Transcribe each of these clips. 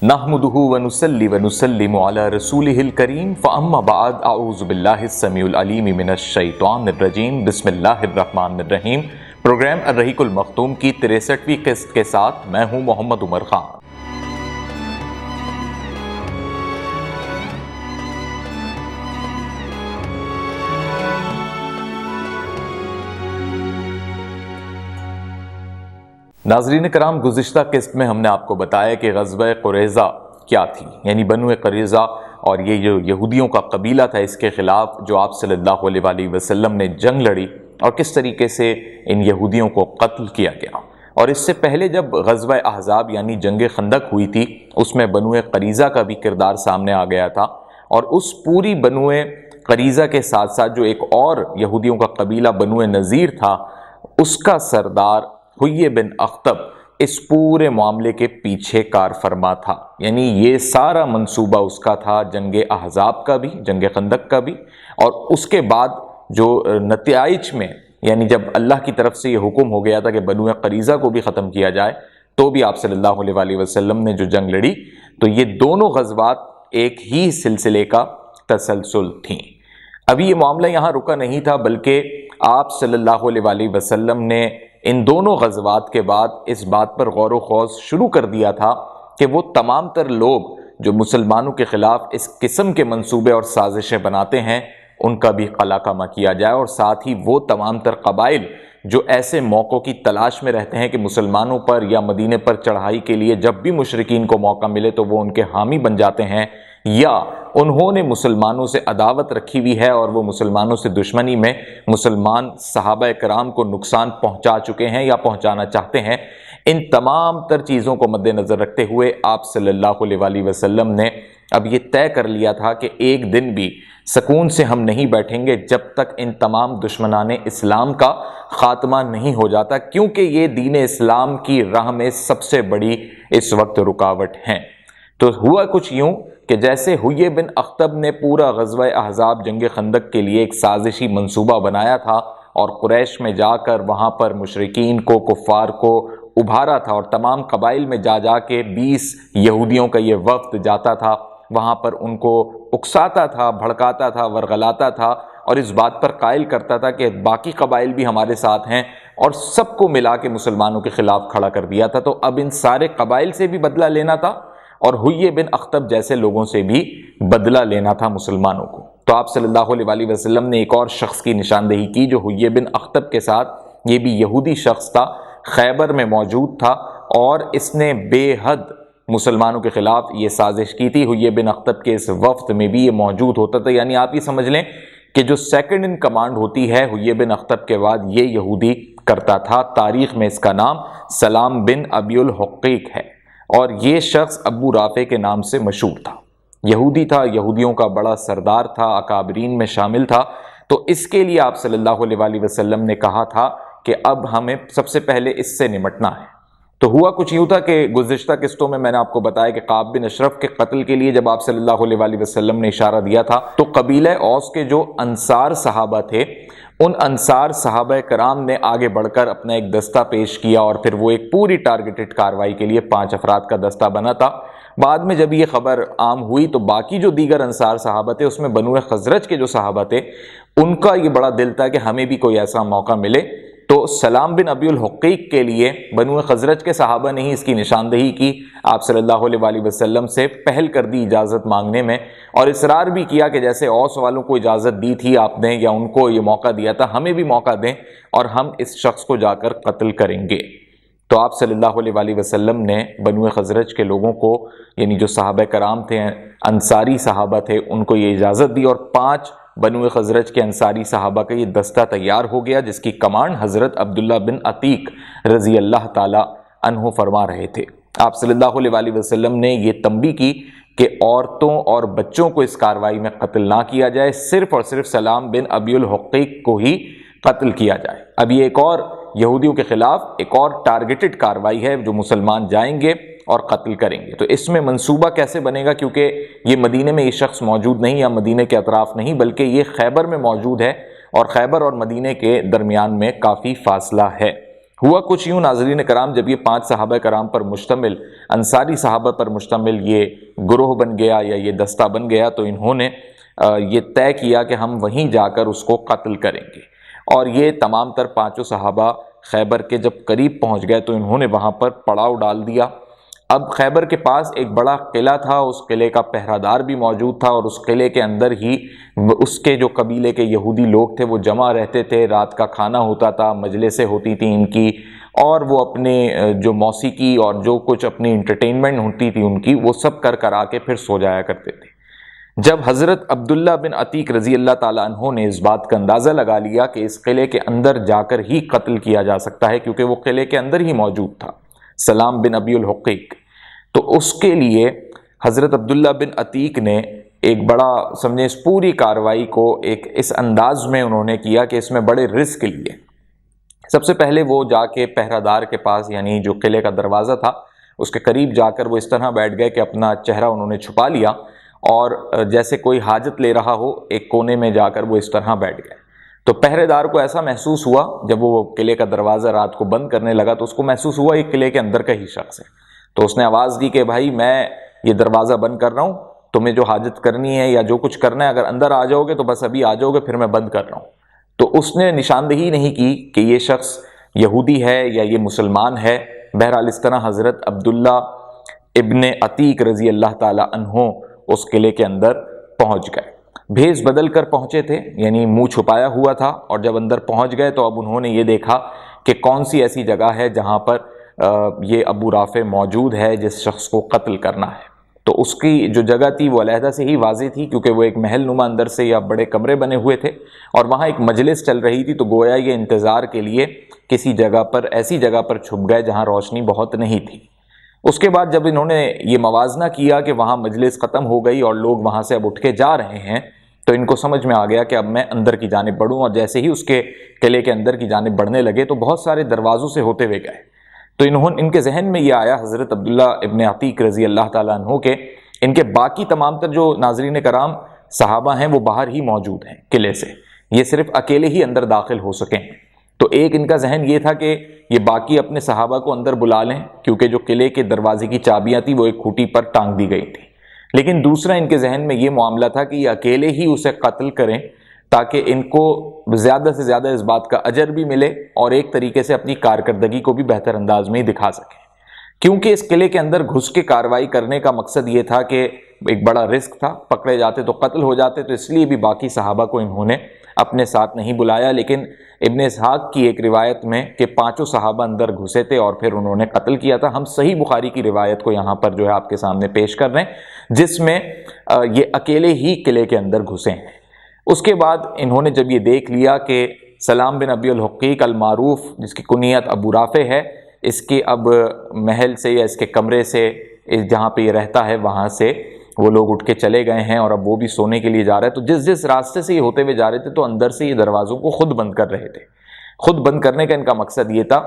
نحمدہ ونصلی ونسلم علی رسولہ الکریم فاما بعد اعوذ باللہ السمیع العلیم من الشیطان الرجیم بسم اللہ الرحمن الرحیم۔ پروگرام الرحیق المختوم کی 63ویں قسط کے ساتھ میں ہوں محمد عمر خان۔ ناظرین کرام، گزشتہ قسط میں ہم نے آپ کو بتایا کہ غزوہ قریظہ کیا تھی، یعنی بنو قریظہ اور یہ جو یہودیوں کا قبیلہ تھا اس کے خلاف جو آپ صلی اللہ علیہ وآلہ وسلم نے جنگ لڑی اور کس طریقے سے ان یہودیوں کو قتل کیا گیا۔ اور اس سے پہلے جب غزوہ احزاب یعنی جنگ خندق ہوئی تھی اس میں بنو قریظہ کا بھی کردار سامنے آ گیا تھا، اور اس پوری بنو قریظہ کے ساتھ ساتھ جو ایک اور یہودیوں کا قبیلہ بنو نذیر تھا اس کا سردار حیی بن اخطب اس پورے معاملے کے پیچھے کار فرما تھا، یعنی یہ سارا منصوبہ اس کا تھا، جنگ احزاب کا بھی، جنگ خندق کا بھی، اور اس کے بعد جو نتائج میں یعنی جب اللہ کی طرف سے یہ حکم ہو گیا تھا کہ بنو قریظہ کو بھی ختم کیا جائے تو بھی آپ صلی اللہ علیہ وآلہ وسلم نے جو جنگ لڑی تو یہ دونوں غزوات ایک ہی سلسلے کا تسلسل تھیں۔ ابھی یہ معاملہ یہاں رکا نہیں تھا، بلکہ آپ صلی اللہ علیہ وآلہ وسلم نے ان دونوں غزوات کے بعد اس بات پر غور و خوض شروع کر دیا تھا کہ وہ تمام تر لوگ جو مسلمانوں کے خلاف اس قسم کے منصوبے اور سازشیں بناتے ہیں ان کا بھی قلع کما کیا جائے، اور ساتھ ہی وہ تمام تر قبائل جو ایسے موقعوں کی تلاش میں رہتے ہیں کہ مسلمانوں پر یا مدینے پر چڑھائی کے لیے جب بھی مشرکین کو موقع ملے تو وہ ان کے حامی بن جاتے ہیں، یا انہوں نے مسلمانوں سے عداوت رکھی ہوئی ہے اور وہ مسلمانوں سے دشمنی میں مسلمان صحابہ کرام کو نقصان پہنچا چکے ہیں یا پہنچانا چاہتے ہیں، ان تمام تر چیزوں کو مد نظر رکھتے ہوئے آپ صلی اللہ علیہ وآلہ وسلم نے اب یہ طے کر لیا تھا کہ ایک دن بھی سکون سے ہم نہیں بیٹھیں گے جب تک ان تمام دشمنان اسلام کا خاتمہ نہیں ہو جاتا، کیونکہ یہ دین اسلام کی راہ میں سب سے بڑی اس وقت رکاوٹ ہیں۔ تو ہوا کچھ یوں کہ جیسے حیی بن اخطب نے پورا غزوہ احزاب جنگ خندق کے لیے ایک سازشی منصوبہ بنایا تھا اور قریش میں جا کر وہاں پر مشرکین کو، کفار کو ابھارا تھا، اور تمام قبائل میں جا جا کے 20 یہودیوں کا یہ وفد جاتا تھا، وہاں پر ان کو اکساتا تھا، بھڑکاتا تھا، ورغلاتا تھا، اور اس بات پر قائل کرتا تھا کہ باقی قبائل بھی ہمارے ساتھ ہیں، اور سب کو ملا کے مسلمانوں کے خلاف کھڑا کر دیا تھا۔ تو اب ان سارے قبائل سے بھی بدلہ لینا تھا اور حیی بن اخطب جیسے لوگوں سے بھی بدلہ لینا تھا مسلمانوں کو۔ تو آپ صلی اللہ علیہ وآلہ وسلم نے ایک اور شخص کی نشاندہی کی جو حیی بن اخطب کے ساتھ، یہ بھی یہودی شخص تھا، خیبر میں موجود تھا، اور اس نے بے حد مسلمانوں کے خلاف یہ سازش کی تھی۔ حیی بن اخطب کے اس وفد میں بھی یہ موجود ہوتا تھا، یعنی آپ یہ سمجھ لیں کہ جو سیکنڈ ان کمانڈ ہوتی ہے حیی بن اخطب کے بعد یہ یہودی کرتا تھا۔ تاریخ میں اس کا نام سلام بن ابی الحقیق ہے، اور یہ شخص ابو رافع کے نام سے مشہور تھا، یہودی تھا، یہودیوں کا بڑا سردار تھا، اکابرین میں شامل تھا۔ تو اس کے لیے آپ صلی اللہ علیہ وآلہ وسلم نے کہا تھا کہ اب ہمیں سب سے پہلے اس سے نمٹنا ہے۔ تو ہوا کچھ یوں تھا کہ گزشتہ قسطوں میں نے آپ کو بتایا کہ کعب بن اشرف کے قتل کے لیے جب آپ صلی اللہ علیہ وآلہ وسلم نے اشارہ دیا تھا تو قبیلہ اوس کے جو انصار صحابہ تھے ان انصار صحابہ کرام نے آگے بڑھ کر اپنا ایک دستہ پیش کیا، اور پھر وہ ایک پوری ٹارگیٹڈ کارروائی کے لیے 5 افراد کا دستہ بنا تھا۔ بعد میں جب یہ خبر عام ہوئی تو باقی جو دیگر انصار صحابہ تھے اس میں بنو خزرج کے جو صحابہ تھے ان کا یہ بڑا دل تھا کہ ہمیں بھی کوئی ایسا موقع ملے۔ تو سلام بن ابی الحقیق کے لیے بنو خزرج کے صحابہ نے ہی اس کی نشاندہی کی، آپ صلی اللہ علیہ وآلہ وسلم سے پہل کر دی اجازت مانگنے میں، اور اصرار بھی کیا کہ جیسے اوس والوں کو اجازت دی تھی آپ نے یا ان کو یہ موقع دیا تھا ہمیں بھی موقع دیں اور ہم اس شخص کو جا کر قتل کریں گے۔ تو آپ صلی اللہ علیہ وآلہ وسلم نے بنو خزرج کے لوگوں کو، یعنی جو صحابہ کرام تھے، انصاری صحابہ تھے، ان کو یہ اجازت دی، اور 5 بنو خزرج کے انصاری صحابہ کا یہ دستہ تیار ہو گیا جس کی کمانڈ حضرت عبداللہ بن عتیق رضی اللہ تعالی عنہ فرما رہے تھے۔ آپ صلی اللہ علیہ وآلہ وسلم نے یہ تنبیہ کی کہ عورتوں اور بچوں کو اس کارروائی میں قتل نہ کیا جائے، صرف اور صرف سلام بن ابی الحقیق کو ہی قتل کیا جائے۔ اب یہ ایک اور یہودیوں کے خلاف ایک اور ٹارگیٹڈ کارروائی ہے جو مسلمان جائیں گے اور قتل کریں گے۔ تو اس میں منصوبہ کیسے بنے گا، کیونکہ یہ مدینے میں یہ شخص موجود نہیں یا مدینے کے اطراف نہیں بلکہ یہ خیبر میں موجود ہے، اور خیبر اور مدینے کے درمیان میں کافی فاصلہ ہے۔ ہوا کچھ یوں ناظرین کرام، جب یہ 5 صحابہ کرام پر مشتمل انصاری صحابہ پر مشتمل یہ گروہ بن گیا یا یہ دستہ بن گیا، تو انہوں نے یہ طے کیا کہ ہم وہیں جا کر اس کو قتل کریں گے۔ اور یہ تمام تر 5 صحابہ خیبر کے جب قریب پہنچ گئے تو انہوں نے وہاں پر پڑاؤ ڈال دیا۔ اب خیبر کے پاس ایک بڑا قلعہ تھا، اس قلعے کا پہرہ دار بھی موجود تھا، اور اس قلعے کے اندر ہی اس کے جو قبیلے کے یہودی لوگ تھے وہ جمع رہتے تھے، رات کا کھانا ہوتا تھا، مجلسیں ہوتی تھیں ان کی، اور وہ اپنے جو موسیقی اور جو کچھ اپنی انٹرٹینمنٹ ہوتی تھی ان کی، وہ سب کر آ کے پھر سو جایا کرتے تھے۔ جب حضرت عبداللہ بن عتیق رضی اللہ تعالیٰ عنہ نے اس بات کا اندازہ لگا لیا کہ اس قلعے کے اندر جا کر ہی قتل کیا جا سکتا ہے، کیونکہ وہ قلعے کے اندر ہی موجود تھا سلام بن ابی الحقیق، تو اس کے لیے حضرت عبداللہ بن عتیق نے ایک بڑا سمجھے اس پوری کارروائی کو ایک اس انداز میں انہوں نے کیا کہ اس میں بڑے رسک لیے۔ سب سے پہلے وہ جا کے پہرہ دار کے پاس، یعنی جو قلعے کا دروازہ تھا اس کے قریب جا کر وہ اس طرح بیٹھ گئے کہ اپنا چہرہ انہوں نے چھپا لیا، اور جیسے کوئی حاجت لے رہا ہو ایک کونے میں جا کر وہ اس طرح بیٹھ گئے۔ تو پہرے دار کو ایسا محسوس ہوا، جب وہ قلعے کا دروازہ رات کو بند کرنے لگا تو اس کو محسوس ہوا یہ قلعے کے اندر کا ہی شخص ہے، تو اس نے آواز دی کہ بھائی میں یہ دروازہ بند کر رہا ہوں، تمہیں جو حاجت کرنی ہے یا جو کچھ کرنا ہے اگر اندر آ جاؤ گے تو بس ابھی آ جاؤ گے، پھر میں بند کر رہا ہوں۔ تو اس نے نشاندہی نہیں کی کہ یہ شخص یہودی ہے یا یہ مسلمان ہے۔ بہرحال اس طرح حضرت عبداللہ ابن عتیق رضی اللہ تعالی عنہ اس قلعے کے اندر پہنچ گئے، بھیس بدل کر پہنچے تھے، یعنی منہ چھپایا ہوا تھا، اور جب اندر پہنچ گئے تو اب انہوں نے یہ دیکھا کہ کون سی ایسی جگہ ہے جہاں پر یہ ابو رافع موجود ہے جس شخص کو قتل کرنا ہے۔ تو اس کی جو جگہ تھی وہ علیحدہ سے ہی واضح تھی، کیونکہ وہ ایک محل نما اندر سے یا بڑے کمرے بنے ہوئے تھے، اور وہاں ایک مجلس چل رہی تھی، تو گویا یہ انتظار کے لیے کسی جگہ پر، ایسی جگہ پر چھپ گئے جہاں روشنی بہت نہیں تھی۔ اس کے بعد جب انہوں نے یہ موازنہ کیا کہ وہاں مجلس ختم ہو گئی اور لوگ وہاں سے اب اٹھ کے جا رہے ہیں، تو ان کو سمجھ میں آ گیا کہ اب میں اندر کی جانب بڑھوں، اور جیسے ہی اس کے قلعے کے اندر کی جانب بڑھنے لگے تو بہت سارے دروازوں سے ہوتے ہوئے گئے۔ تو ان کے ذہن میں یہ آیا حضرت عبداللہ ابن عتیق رضی اللہ تعالیٰ عنہ کے، ان کے باقی تمام تر جو ناظرین کرام صحابہ ہیں وہ باہر ہی موجود ہیں قلعے سے، یہ صرف اکیلے ہی اندر داخل ہو سکیں۔ تو ایک ان کا ذہن یہ تھا کہ یہ باقی اپنے صحابہ کو اندر بلا لیں، کیونکہ جو قلعے کے دروازے کی چابیاں تھیں وہ ایک کھوٹی پر ٹانگ دی گئی تھی۔ لیکن دوسرا ان کے ذہن میں یہ معاملہ تھا کہ یہ اکیلے ہی اسے قتل کریں تاکہ ان کو زیادہ سے زیادہ اس بات کا اجر بھی ملے اور ایک طریقے سے اپنی کارکردگی کو بھی بہتر انداز میں ہی دکھا سکیں۔ کیونکہ اس قلعے کے اندر گھس کے کارروائی کرنے کا مقصد یہ تھا کہ ایک بڑا رسک تھا، پکڑے جاتے تو قتل ہو جاتے، تو اس لیے بھی باقی صحابہ کو انہوں نے اپنے ساتھ نہیں بلایا۔ لیکن ابن اسحاق کی ایک روایت میں کہ 5 صحابہ اندر گھسے تھے اور پھر انہوں نے قتل کیا تھا۔ ہم صحیح بخاری کی روایت کو یہاں پر جو ہے آپ کے سامنے پیش کر رہے ہیں، جس میں یہ اکیلے ہی قلعے کے اندر گھسے ہیں۔ اس کے بعد انہوں نے جب یہ دیکھ لیا کہ سلام بن ابی الحقیق المعروف، جس کی کنیت ابو رافع ہے، اس کے اب محل سے یا اس کے کمرے سے، جہاں پہ یہ رہتا ہے وہاں سے وہ لوگ اٹھ کے چلے گئے ہیں اور اب وہ بھی سونے کے لیے جا رہے ہیں۔ تو جس راستے سے یہ ہوتے ہوئے جا رہے تھے تو اندر سے یہ دروازوں کو خود بند کر رہے تھے۔ خود بند کرنے کا ان کا مقصد یہ تھا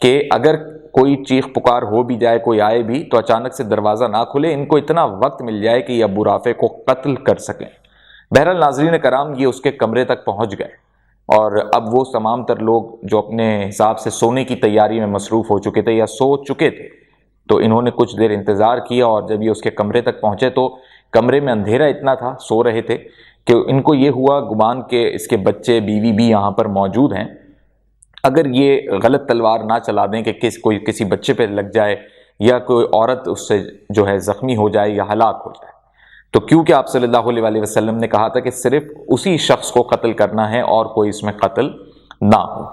کہ اگر کوئی چیخ پکار ہو بھی جائے، کوئی آئے بھی، تو اچانک سے دروازہ نہ کھلے، ان کو اتنا وقت مل جائے کہ یہ ابو رافع کو قتل کر سکیں۔ بہرحال ناظرین کرام، یہ اس کے کمرے تک پہنچ گئے، اور اب وہ تمام تر لوگ جو اپنے حساب سے سونے کی تیاری میں مصروف ہو چکے تھے یا سو چکے تھے، تو انہوں نے کچھ دیر انتظار کیا، اور جب یہ اس کے کمرے تک پہنچے تو کمرے میں اندھیرا اتنا تھا، سو رہے تھے، کہ ان کو یہ ہوا گمان کہ اس کے بچے بیوی بھی یہاں پر موجود ہیں، اگر یہ غلط تلوار نہ چلا دیں کہ کوئی کسی بچے پہ لگ جائے یا کوئی عورت اس سے جو ہے زخمی ہو جائے یا ہلاک ہو جائے۔ تو کیونکہ آپ صلی اللہ علیہ وسلم نے کہا تھا کہ صرف اسی شخص کو قتل کرنا ہے اور کوئی اس میں قتل نہ ہو،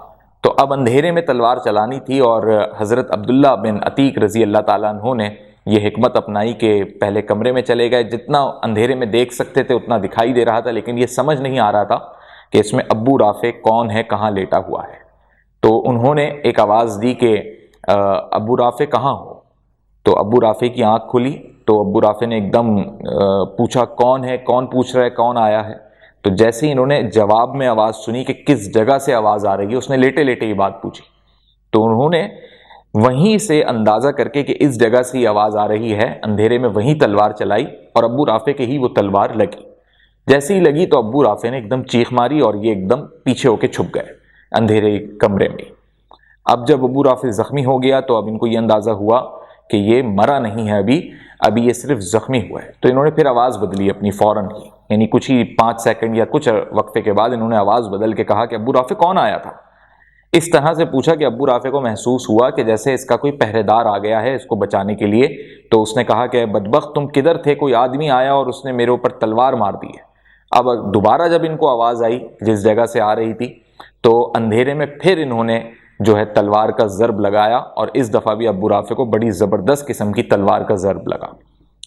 تو اب اندھیرے میں تلوار چلانی تھی، اور حضرت عبداللہ بن عتیق رضی اللہ تعالیٰ عنہ نے یہ حکمت اپنائی کہ پہلے کمرے میں چلے گئے، جتنا اندھیرے میں دیکھ سکتے تھے اتنا دکھائی دے رہا تھا، لیکن یہ سمجھ نہیں آ رہا تھا کہ اس میں ابو رافع کون ہے، کہاں لیٹا ہوا ہے۔ تو انہوں نے ایک آواز دی کہ ابو رافع کہاں ہو؟ تو ابو رافع کی آنکھ کھلی، تو ابو رافع نے ایک دم پوچھا کون ہے، کون پوچھ رہا ہے، کون آیا ہے؟ تو جیسے ہی انہوں نے جواب میں آواز سنی کہ کس جگہ سے آواز آ رہی ہے، اس نے لیٹے لیٹے یہ بات پوچھی، تو انہوں نے وہیں سے اندازہ کر کے کہ اس جگہ سے یہ آواز آ رہی ہے، اندھیرے میں وہیں تلوار چلائی، اور ابو رافع کے ہی وہ تلوار لگی۔ جیسے ہی لگی تو ابو رافع نے ایک دم چیخ ماری اور یہ ایک دم پیچھے ہو کے چھپ گئے اندھیرے کمرے میں۔ اب جب ابو رافع زخمی ہو گیا تو اب ان کو یہ اندازہ ہوا کہ یہ مرا نہیں ہے ابھی یہ صرف زخمی ہوا ہے، تو انہوں نے پھر آواز بدلی اپنی فوراً ہی، یعنی کچھ ہی 5 سیکنڈ یا کچھ وقفے کے بعد انہوں نے آواز بدل کے کہا کہ ابو رافع کون آیا تھا؟ اس طرح سے پوچھا کہ ابو رافع کو محسوس ہوا کہ جیسے اس کا کوئی پہرے دار آ گیا ہے اس کو بچانے کے لیے، تو اس نے کہا کہ بدبخت تم کدھر تھے؟ کوئی آدمی آیا اور اس نے میرے اوپر تلوار مار دی ہے۔ اب دوبارہ جب ان کو آواز آئی جس جگہ سے آ رہی تھی تو اندھیرے میں پھر انہوں نے جو ہے تلوار کا ضرب لگایا، اور اس دفعہ بھی ابو رافع کو بڑی زبردست قسم کی تلوار کا ضرب لگا۔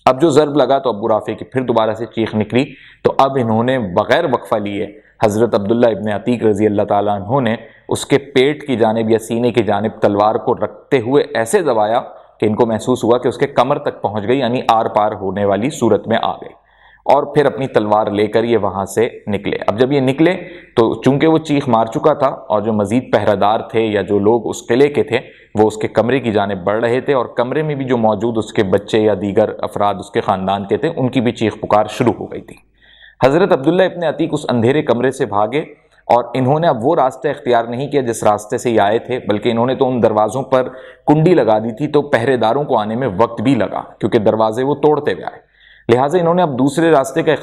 اب جو ضرب لگا تو ابو رافع کی پھر دوبارہ سے چیخ نکلی، تو اب انہوں نے بغیر وقفہ لیے حضرت عبداللہ ابن عتیق رضی اللہ تعالیٰ عنہ نے اس کے پیٹ کی جانب یا سینے کی جانب تلوار کو رکھتے ہوئے ایسے دبایا کہ ان کو محسوس ہوا کہ اس کے کمر تک پہنچ گئی، یعنی آر پار ہونے والی صورت میں آ گئی، اور پھر اپنی تلوار لے کر یہ وہاں سے نکلے۔ اب جب یہ نکلے تو چونکہ وہ چیخ مار چکا تھا اور جو مزید پہرہ دار تھے یا جو لوگ اس قلعے کے تھے وہ اس کے کمرے کی جانب بڑھ رہے تھے، اور کمرے میں بھی جو موجود اس کے بچے یا دیگر افراد اس کے خاندان کے تھے ان کی بھی چیخ پکار شروع ہو گئی تھی۔ حضرت عبداللہ ابن عتیق اس اندھیرے کمرے سے بھاگے، اور انہوں نے اب وہ راستہ اختیار نہیں کیا جس راستے سے یہ آئے تھے، بلکہ انہوں نے تو ان دروازوں پر کنڈی لگا دی تھی، تو پہرے داروں کو آنے میں وقت بھی لگا کیونکہ دروازے وہ توڑتے ہوئے آئے، لہٰذا انہوں نے اب دوسرے راستے کا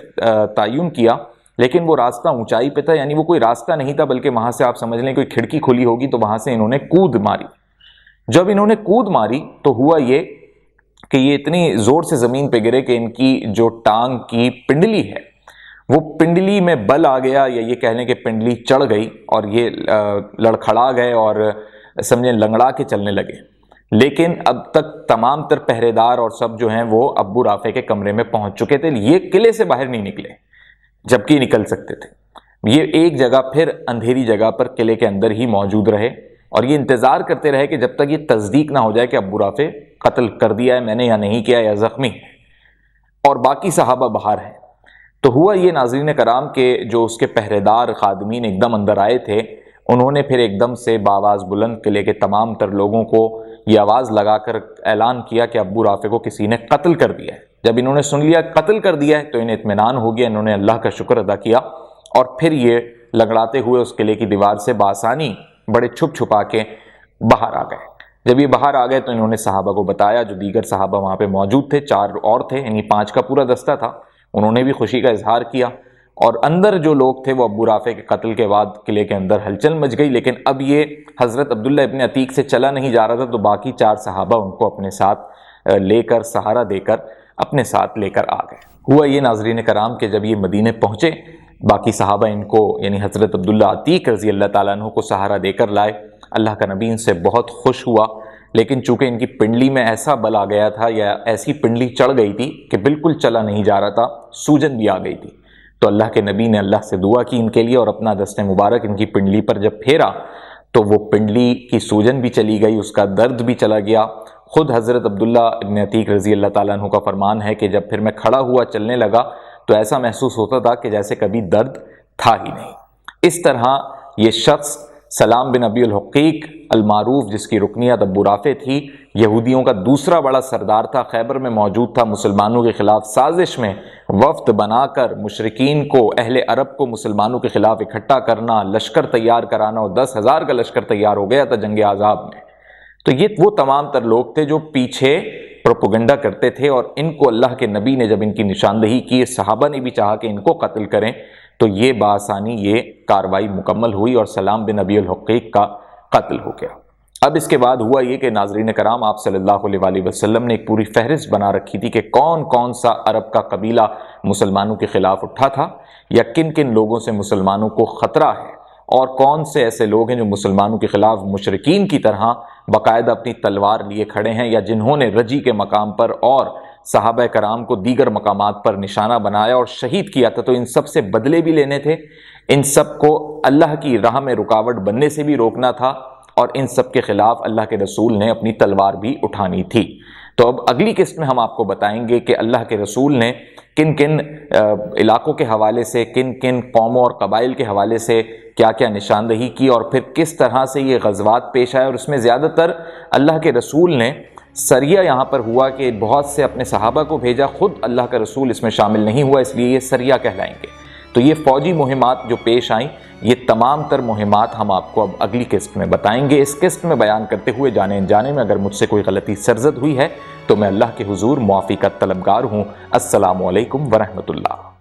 تعین کیا، لیکن وہ راستہ اونچائی پہ تھا، یعنی وہ کوئی راستہ نہیں تھا بلکہ وہاں سے آپ سمجھ لیں کوئی کھڑکی کھلی ہوگی، تو وہاں سے انہوں نے کود ماری۔ جب انہوں نے کود ماری تو ہوا یہ کہ یہ اتنی زور سے زمین پہ گرے کہ ان کی جو ٹانگ کی پنڈلی ہے وہ پنڈلی میں بل آ گیا، یا یہ کہہ لیں کہ پنڈلی چڑھ گئی اور یہ لڑکھڑا گئے اور سمجھیں لنگڑا کے چلنے لگے، لیکن اب تک تمام تر پہرے دار اور سب جو ہیں وہ ابو رافع کے کمرے میں پہنچ چکے تھے، یہ قلعے سے باہر نہیں نکلے جبکہ نکل سکتے تھے، یہ ایک جگہ پھر اندھیری جگہ پر قلعے کے اندر ہی موجود رہے، اور یہ انتظار کرتے رہے کہ جب تک یہ تصدیق نہ ہو جائے کہ ابو رافع قتل کر دیا ہے میں نے یا نہیں کیا، یا زخمی ہے اور باقی صحابہ باہر ہیں۔ تو ہوا یہ ناظرین کرام کہ جو اس کے پہرے دار خادمین ایک دم اندر آئے تھے، انہوں نے پھر ایک دم سے بآواز بلند قلعے کے تمام تر لوگوں کو یہ آواز لگا کر اعلان کیا کہ ابو رافع کو کسی نے قتل کر دیا ہے۔ جب انہوں نے سن لیا قتل کر دیا ہے تو انہیں اطمینان ہو گیا، انہوں نے اللہ کا شکر ادا کیا، اور پھر یہ لگڑاتے ہوئے اس قلعے کی دیوار سے بآسانی بڑے چھپ چھپا کے باہر آ گئے۔ جب یہ باہر آ گئے تو انہوں نے صحابہ کو بتایا، جو دیگر صحابہ وہاں پہ موجود تھے 4 اور تھے، یعنی 5 کا پورا دستہ تھا، انہوں نے بھی خوشی کا اظہار کیا، اور اندر جو لوگ تھے وہ ابو رافع کے قتل کے بعد قلعے کے اندر ہلچل مچ گئی، لیکن اب یہ حضرت عبداللہ ابن عتیق سے چلا نہیں جا رہا تھا، تو باقی 4 صحابہ ان کو اپنے ساتھ لے کر سہارا دے کر اپنے ساتھ لے کر آ گئے۔ ہوا یہ ناظرین کرام کہ جب یہ مدینے پہنچے باقی صحابہ ان کو یعنی حضرت عبداللہ عتیق رضی اللہ تعالیٰ عنہ کو سہارا دے کر لائے، اللہ کا نبی ان سے بہت خوش ہوا، لیکن چونکہ ان کی پنڈلی میں ایسا بل آ گیا تھا یا ایسی پنڈلی چڑھ گئی تھی کہ بالکل چلا نہیں جا رہا تھا، سوجن بھی آ گئی تھی، تو اللہ کے نبی نے اللہ سے دعا کی ان کے لیے، اور اپنا دست مبارک ان کی پنڈلی پر جب پھیرا تو وہ پنڈلی کی سوجن بھی چلی گئی، اس کا درد بھی چلا گیا۔ خود حضرت عبداللہ ابن عتیق رضی اللہ تعالیٰ عنہ کا فرمان ہے کہ جب پھر میں کھڑا ہوا چلنے لگا تو ایسا محسوس ہوتا تھا کہ جیسے کبھی درد تھا ہی نہیں۔ اس طرح یہ شخص سلام بن ابی الحقیق المعروف، جس کی رکنیت ابو رافع تھی، یہودیوں کا دوسرا بڑا سردار تھا، خیبر میں موجود تھا، مسلمانوں کے خلاف سازش میں وفد بنا کر مشرکین کو، اہل عرب کو مسلمانوں کے خلاف اکٹھا کرنا، لشکر تیار کرانا، اور 10,000 کا لشکر تیار ہو گیا تھا جنگ احزاب میں۔ تو یہ وہ تمام تر لوگ تھے جو پیچھے پروپیگنڈا کرتے تھے، اور ان کو اللہ کے نبی نے جب ان کی نشاندہی کی، صحابہ نے بھی چاہا کہ ان کو قتل کریں، تو یہ بآسانی یہ کاروائی مکمل ہوئی اور سلام بن ابی الحقیق کا قتل ہو گیا۔ اب اس کے بعد ہوا یہ کہ ناظرین کرام آپ صلی اللہ علیہ وآلہ وسلم نے ایک پوری فہرست بنا رکھی تھی کہ کون کون سا عرب کا قبیلہ مسلمانوں کے خلاف اٹھا تھا، یا کن کن لوگوں سے مسلمانوں کو خطرہ ہے، اور کون سے ایسے لوگ ہیں جو مسلمانوں کے خلاف مشرکین کی طرح باقاعدہ اپنی تلوار لیے کھڑے ہیں، یا جنہوں نے رجی کے مقام پر اور صحابہ کرام کو دیگر مقامات پر نشانہ بنایا اور شہید کیا تھا، تو ان سب سے بدلے بھی لینے تھے، ان سب کو اللہ کی راہ میں رکاوٹ بننے سے بھی روکنا تھا، اور ان سب کے خلاف اللہ کے رسول نے اپنی تلوار بھی اٹھانی تھی۔ تو اب اگلی قسط میں ہم آپ کو بتائیں گے کہ اللہ کے رسول نے کن کن علاقوں کے حوالے سے، کن کن قوموں اور قبائل کے حوالے سے کیا کیا نشاندہی کی، اور پھر کس طرح سے یہ غزوات پیش آئے، اور اس میں زیادہ تر اللہ کے رسول نے سریہ یہاں پر ہوا کہ بہت سے اپنے صحابہ کو بھیجا، خود اللہ کا رسول اس میں شامل نہیں ہوا، اس لیے یہ سریہ کہلائیں گے۔ تو یہ فوجی مہمات جو پیش آئیں یہ تمام تر مہمات ہم آپ کو اب اگلی قسط میں بتائیں گے۔ اس قسط میں بیان کرتے ہوئے جانے انجانے میں اگر مجھ سے کوئی غلطی سرزد ہوئی ہے تو میں اللہ کے حضور معافی کا طلبگار ہوں۔ السلام علیکم ورحمۃ اللہ۔